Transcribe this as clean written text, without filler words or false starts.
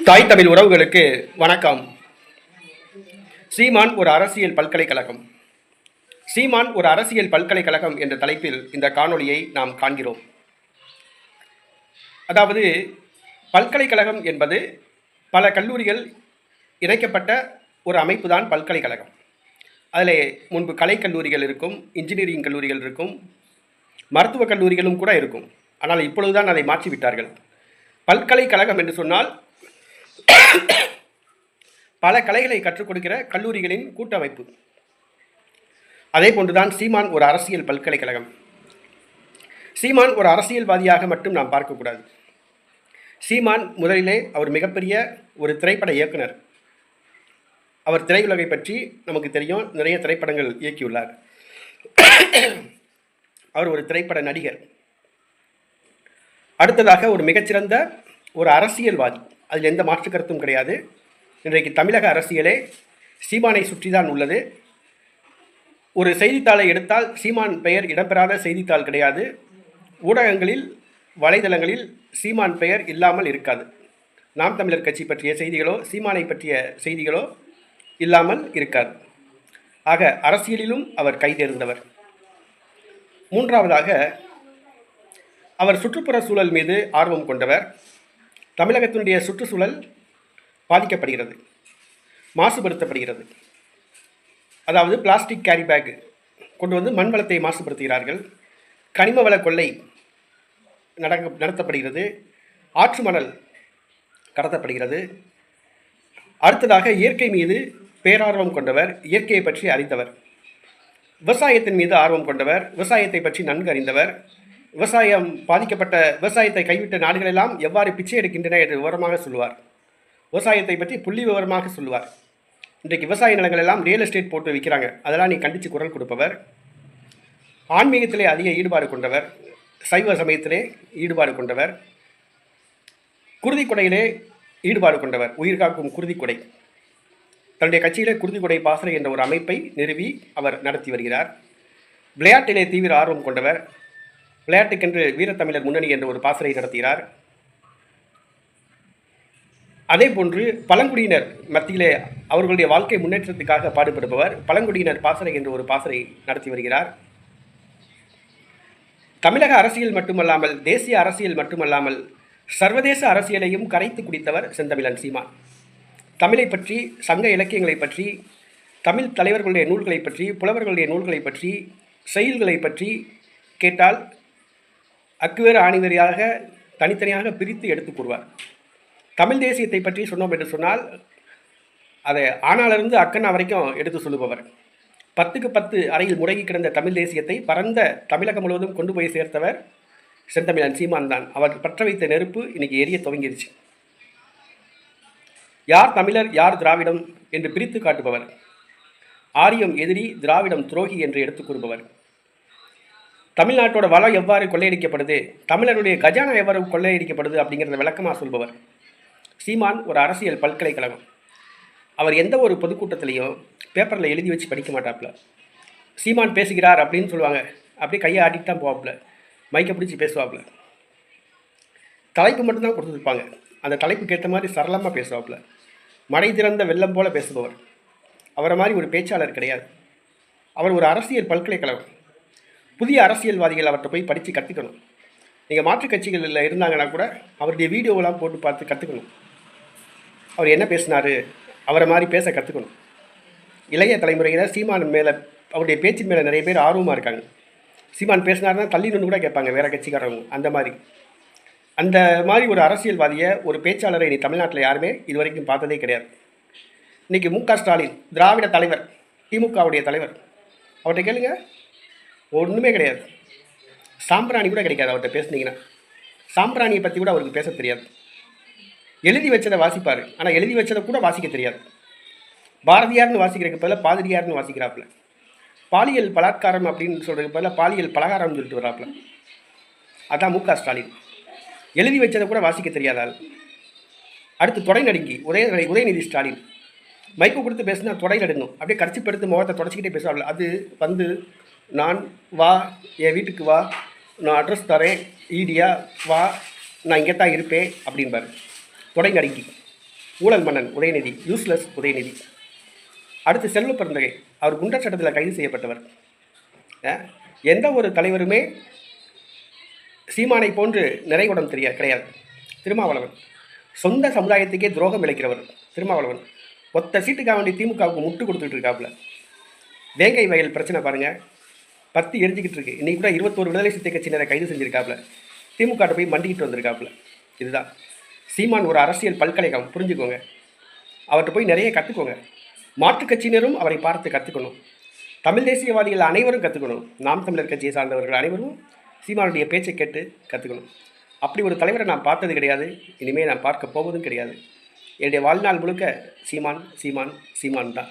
தாய் தமிழ் உறவுகளுக்கு வணக்கம். சீமான் ஒரு அரசியல் பல்கலைக்கழகம். சீமான் ஒரு அரசியல் பல்கலைக்கழகம் என்ற தலைப்பில் இந்த காணொளியை நாம் காண்கிறோம். அதாவது பல்கலைக்கழகம் என்பது பல கல்லூரிகள் இணைக்கப்பட்ட ஒரு அமைப்பு தான் பல்கலைக்கழகம். அதில் முன்பு கலைக்கல்லூரிகள் இருக்கும், இன்ஜினியரிங் கல்லூரிகள் இருக்கும், மருத்துவக் கல்லூரிகளும் கூட இருக்கும். ஆனால் இப்பொழுதுதான் அதை மாற்றிவிட்டார்கள். பல்கலைக்கழகம் என்று சொன்னால் பல கலைகளை கற்றுக் கொடுக்கிற கல்லூரிகளின் கூட்டமைப்பு. அதே போன்றுதான் சீமான் ஒரு அரசியல் பல்கலைக்கழகம். சீமான் ஒரு அரசியல்வாதியாக மட்டும் நாம் பார்க்கக்கூடாது. சீமான் முதலிலே அவர் மிகப்பெரிய ஒரு திரைப்பட இயக்குனர். அவர் திரையுலகை பற்றி நமக்கு தெரியும், நிறைய திரைப்படங்கள் இயக்கியுள்ளார். அவர் ஒரு திரைப்பட நடிகர். அடுத்ததாக ஒரு மிகச்சிறந்த ஒரு அரசியல்வாதி. அதில் எந்த மாற்று கருத்தும் கிடையாது. இன்றைக்கு தமிழக அரசியலே சீமானை சுற்றி தான் உள்ளது. ஒரு செய்தித்தாளை எடுத்தால் சீமான் பெயர் இடம்பெறாத செய்தித்தாள் கிடையாது. ஊடகங்களில், வலைதளங்களில் சீமான் பெயர் இல்லாமல் இருக்காது. நாம் தமிழர் கட்சி பற்றிய செய்திகளோ, சீமானை பற்றிய செய்திகளோ இல்லாமல் இருக்காது. ஆக அரசியலிலும் அவர் கைதேர்ந்தவர். மூன்றாவதாக அவர் சுற்றுப்புற சூழல் மீது ஆர்வம் கொண்டவர். தமிழகத்தினுடைய சுற்றுச்சூழல் பாதிக்கப்படுகிறது, மாசுபடுத்தப்படுகிறது. அதாவது பிளாஸ்டிக் கேரி பேக் கொண்டு வந்து மண் வளத்தை மாசுபடுத்துகிறார்கள். கனிம வள கொள்ளை நடத்தப்படுகிறது. ஆற்று மணல் கடத்தப்படுகிறது. அடுத்ததாக இயற்கை மீது பேரார்வம் கொண்டவர், இயற்கையை பற்றி அறிந்தவர். விவசாயத்தின் மீது ஆர்வம் கொண்டவர், விவசாயத்தை பற்றி நன்கு அறிந்தவர். விவசாயம் பாதிக்கப்பட்ட, விவசாயத்தை கைவிட்ட நாடுகளெல்லாம் எவ்வாறு பிச்சை எடுக்கின்றன என்று விவரமாக சொல்லுவார். விவசாயத்தை பற்றி புள்ளி விவரமாக சொல்லுவார். இன்றைக்கு விவசாய நிலங்கள் எல்லாம் ரியல் எஸ்டேட் போட்டு விற்கிறாங்க, அதெல்லாம் நீ கண்டித்து குரல் கொடுப்பவர். ஆன்மீகத்திலே அதிக ஈடுபாடு கொண்டவர், சைவ சமயத்திலே ஈடுபாடு கொண்டவர், குருதிக்கொடையிலே ஈடுபாடு கொண்டவர். உயிர் காக்கும் குருதிக்கொடை, தன்னுடைய கட்சியிலே குருதிக்கொடை பாசறை என்ற ஒரு அமைப்பை நிறுவி அவர் நடத்தி வருகிறார். விளையாட்டிலே தீவிர ஆர்வம் கொண்டவர். விளையாட்டுக்கென்று வீரத்தமிழர் முன்னணி என்ற ஒரு பாசறை நடத்துகிறார். அதே போன்று பழங்குடியினர் மத்தியிலே அவர்களுடைய வாழ்க்கை முன்னேற்றத்துக்காக பாடுபடுபவர். பழங்குடியினர் பாசறை என்ற ஒரு பாசறை நடத்தி வருகிறார். தமிழக அரசியல் மட்டுமல்லாமல், தேசிய அரசியல் மட்டுமல்லாமல், சர்வதேச அரசியலையும் கரைத்து குடித்தவர் செந்தமிழன் சீமான். தமிழை பற்றி, சங்க இலக்கியங்களை பற்றி, தமிழ் தலைவர்களுடைய நூல்களை பற்றி, புலவர்களுடைய நூல்களை பற்றி, செயல்களை பற்றி கேட்டால் அக்குவேறு ஆணிவரியாக தனித்தனியாக பிரித்து எடுத்துக் கூறுவார். தமிழ் தேசியத்தை பற்றி சொன்னோம் என்று சொன்னால் அதை ஆனாலிருந்து அக்கண்ணா வரைக்கும் எடுத்து சொல்லுபவர். 10க்கு 10 அறையில் முடங்கி கிடந்த தமிழ் தேசியத்தை பரந்த தமிழகம் முழுவதும் கொண்டு போய் சேர்த்தவர் செந்தமிழன் சீமான் தான். அவர் பற்ற வைத்த நெருப்பு இன்னைக்கு எரிய துவங்கிருச்சு. யார் தமிழர், யார் திராவிடம் என்று பிரித்து காட்டுபவர். ஆரியம் எதிரி, திராவிடம் துரோகி என்று எடுத்துக் கூறுபவர். தமிழ்நாட்டோட வளம் எவ்வாறு கொள்ளையடிக்கப்படுது, தமிழருடைய கஜானா எவ்வாறு கொள்ளையடிக்கப்படுது அப்படிங்கிறத விளக்கமாக சொல்பவர். சீமான் ஒரு அரசியல் பல்கலைக்கழகம். அவர் எந்த ஒரு பொதுக்கூட்டத்திலையும் பேப்பரில் எழுதி வச்சு படிக்க மாட்டாப்புல. சீமான் பேசுகிறார் அப்படின்னு சொல்லுவாங்க, அப்படியே கையை ஆட்டிட்டு தான் போவாப்புல, மைக்கை பிடிச்சி பேசுவாப்புல. தலைப்பு மட்டும்தான் கொடுத்துருப்பாங்க, அந்த தலைப்புக்கு ஏற்ற மாதிரி சரளமாக பேசுவாப்புல. மடை திறந்த வெள்ளம் போல பேசுபவர். அவரை மாதிரி ஒரு பேச்சாளர் கிடையாது. அவர் ஒரு அரசியல் பல்கலைக்கழகம். புதிய அரசியல்வாதிகள் அவர்கிட்ட போய் படித்து கற்றுக்கணும். நீங்கள் மாற்றுக் கட்சிகளில் இருந்தாங்கன்னா கூட அவருடைய வீடியோவெல்லாம் போட்டு பார்த்து கற்றுக்கணும். அவர் என்ன பேசினார், அவரை மாதிரி பேச கற்றுக்கணும். இளைய தலைமுறையினர் சீமான் மேலே, அவருடைய பேச்சின் மேலே நிறைய பேர் ஆர்வமாக இருக்காங்க. சீமான் பேசினார்னா தள்ளி நின்று கூட கேட்பாங்க வேறு கட்சிக்காரவங்க. அந்த மாதிரி ஒரு அரசியல்வாதியை, ஒரு பேச்சாளரை நீ தமிழ்நாட்டில் யாருமே இது வரைக்கும் பார்த்ததே கிடையாது. இன்றைக்கி மு.க. ஸ்டாலின் திராவிட தலைவர், திமுகவுடைய தலைவர், அவர்கிட்ட கேளுங்க, ஒன்றுமே கிடையாது. சாம்பிராணி கூட கிடைக்காது அவர்கிட்ட பேசுனீங்கன்னா. சாம்பிராணியை பற்றி கூட அவருக்கு பேச தெரியாது. எழுதி வச்சதை வாசிப்பார், ஆனால் எழுதி வச்சதை கூட வாசிக்க தெரியாது. பாரதியார்னு வாசிக்கிறதுக்கு பதிலாக பாதிரியார்னு வாசிக்கிறாப்புல. பாலியல் பலாத்காரம் அப்படின்னு சொல்கிறதுக்கு பதிலாக பாலியல் பலகாரம்னு சொல்லிட்டு வராப்புல. அதான் மு.க. ஸ்டாலின். எழுதி வச்சதை கூட வாசிக்க தெரியாதால். அடுத்து தொடை நடுங்கி உதயநிதி ஸ்டாலின். மைக்கு கொடுத்து பேசுனா தொடை நடுங்கும், அப்படியே கடிச்சிப்படுத்து முகத்தை தொடச்சிக்கிட்டே பேசுவாப்புல. அது வந்து நான் வா, என் வீட்டுக்கு வா, நான் அட்ரஸ் தரேன், ஈடியா வா, நான் இங்கே தான் இருப்பேன் அப்படின்பார். தொடை நடுங்கி. ஊழல் மன்னன் உதயநிதி, யூஸ்லெஸ் உதயநிதி. அடுத்து செல்வ பெருந்தகை, அவர் குண்டர் சட்டத்தில் கைது செய்யப்பட்டவர். எந்த ஒரு தலைவருமே சீமானை போன்று நிறைகுடம் கிடையாது. திருமாவளவன் சொந்த சமுதாயத்துக்கே துரோகம் விளைக்கிறவர். திருமாவளவன் ஒத்த சீட்டுக்காக வேண்டி திமுகவுக்கு முட்டு கொடுத்துட்டு இருக்காப்புல. வேங்கை வயல் பிரச்சனை பாருங்கள், பத்து எரிஞ்சிக்கிட்டு இருக்கு. இன்றைக்கி கூட 21 விடுதலை சிறுத்தை கட்சியினரை கைது செஞ்சுருக்காப்புல. திமுக போய் மண்டிக்கிட்டு வந்திருக்காப்புல. இதுதான் சீமான் ஒரு அரசியல் பல்கலைக்கழகம், புரிஞ்சுக்கோங்க. அவர்கிட்ட போய் நிறைய கற்றுக்கோங்க. மாற்றுக் கட்சியினரும் அவரை பார்த்து கற்றுக்கணும். தமிழ் தேசியவாதிகள் அனைவரும் கற்றுக்கணும். நாம் தமிழர் கட்சியை சார்ந்தவர்கள் அனைவரும் சீமானுடைய பேச்சை கேட்டு கற்றுக்கணும். அப்படி ஒரு தலைவரை நான் பார்த்தது கிடையாது, இனிமேல் நான் பார்க்க போவதும் கிடையாது. என்னுடைய வாழ்நாள் முழுக்க சீமான் சீமான் சீமான் தான்.